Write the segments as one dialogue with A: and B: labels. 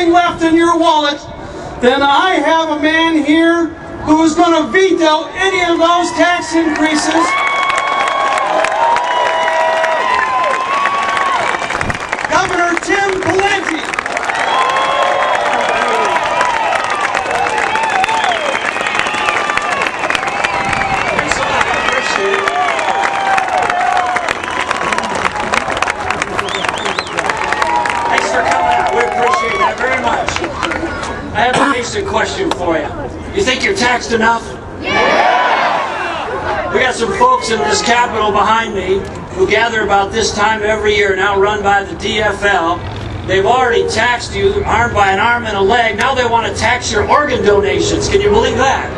A: nothing left in your wallet, then I have a man here who is going to veto any of those tax increases. Governor Tim Pawlenty.
B: Thanks for coming out. We appreciate that very much. I have a basic question for you. You think you're taxed enough? Yeah! We got some folks in this Capitol behind me who gather about this time every year, now run by the DFL. They've already taxed you arm by an arm and a leg. Now they want to tax your organ donations. Can you believe that?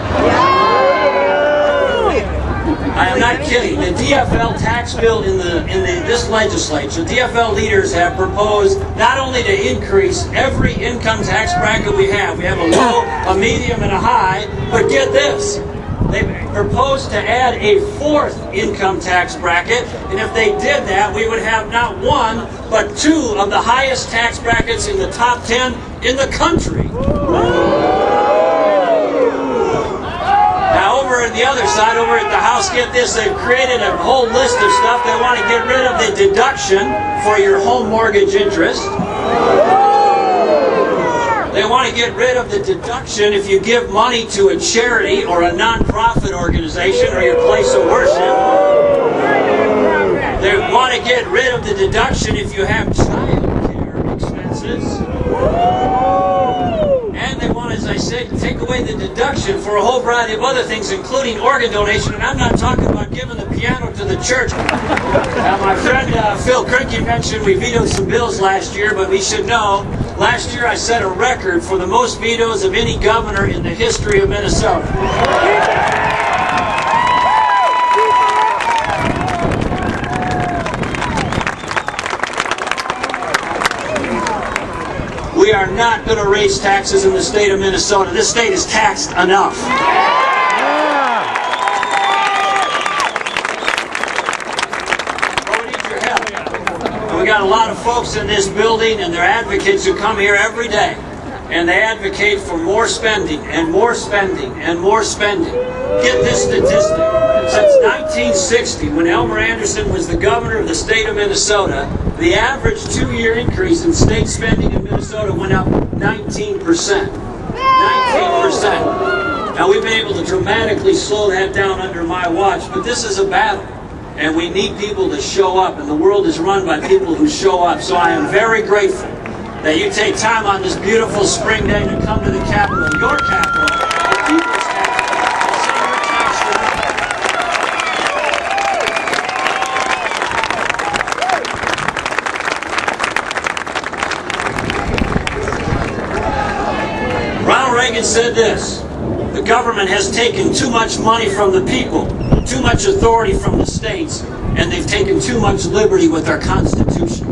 B: I am not kidding. The DFL tax bill in this legislature, DFL leaders have proposed not only to increase every income tax bracket we have a low, a medium, and a high, but get this. They proposed to add a fourth income tax bracket, and if they did that, we would have not one, but two of the highest tax brackets in the top 10 in the country. Now, over at the other side, over at the House, get this, they've created a whole list of stuff. They want to get rid of the deduction for your home mortgage interest. They want to get rid of the deduction if you give money to a charity or a non-profit organization or your place of worship. They want to get rid of the deduction if you have child care expenses. And they want, as I said, to take away the deduction for a whole variety of other things, including organ donation. And I'm not talking about giving the piano to the church. Now, my friend Phil Kirky mentioned we vetoed some bills last year, but we should know, last year I set a record for the most vetoes of any governor in the history of Minnesota. We are not going to raise taxes in the state of Minnesota. This state is taxed enough. But we need your help. And we got a lot of folks in this building, and they're advocates who come here every day. And they advocate for more spending, and more spending, and more spending. Get this statistic. Since 1960, when Elmer Anderson was the governor of the state of Minnesota, the average 2-year increase in state spending in Minnesota went up 19%. 19%. Now, we've been able to dramatically slow that down under my watch, but this is a battle. And we need people to show up, and the world is run by people who show up. So I am very grateful that you take time on this beautiful spring day to come to the Capitol, your Capitol, the people's Capitol, and send your tax to me. Ronald Reagan said this: the government has taken too much money from the people, too much authority from the states, and they've taken too much liberty with our Constitution.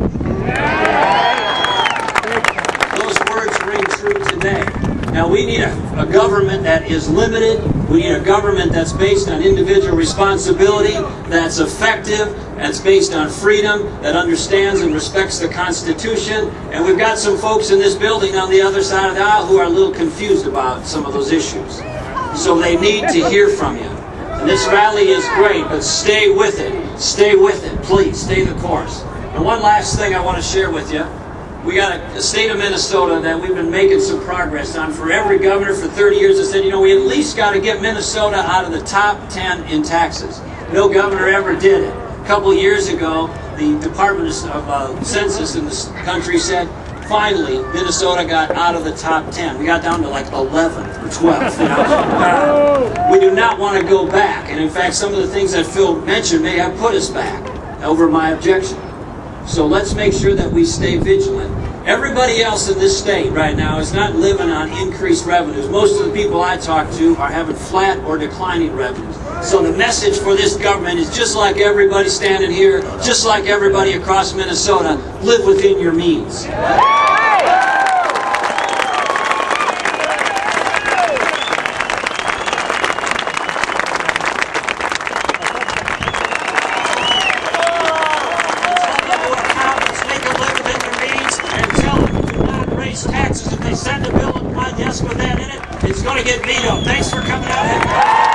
B: Those words ring true today. Now, we need a government that is limited. We need a government that's based on individual responsibility, that's effective, that's based on freedom, that understands and respects the Constitution. And we've got some folks in this building on the other side of the aisle who are a little confused about some of those issues. So they need to hear from you. And this rally is great, but stay with it. Stay with it. Please, stay the course. And one last thing I want to share with you. We got a state of Minnesota that we've been making some progress on. For every governor for 30 years has said, you know, we at least got to get Minnesota out of the top 10 in taxes. No governor ever did it. A couple of years ago, the Department of Census in this country said, finally, Minnesota got out of the top 10. We got down to like 11th or 12th. You know? We do not want to go back. And in fact, some of the things that Phil mentioned may have put us back over my objection. So let's make sure that we stay vigilant. Everybody else in this state right now is not living on increased revenues. Most of the people I talk to are having flat or declining revenues. So the message for this government is just like everybody standing here, just like everybody across Minnesota, live within your means. Taxes if they send a bill to my desk with that in it, it's going to get vetoed. Thanks for coming out.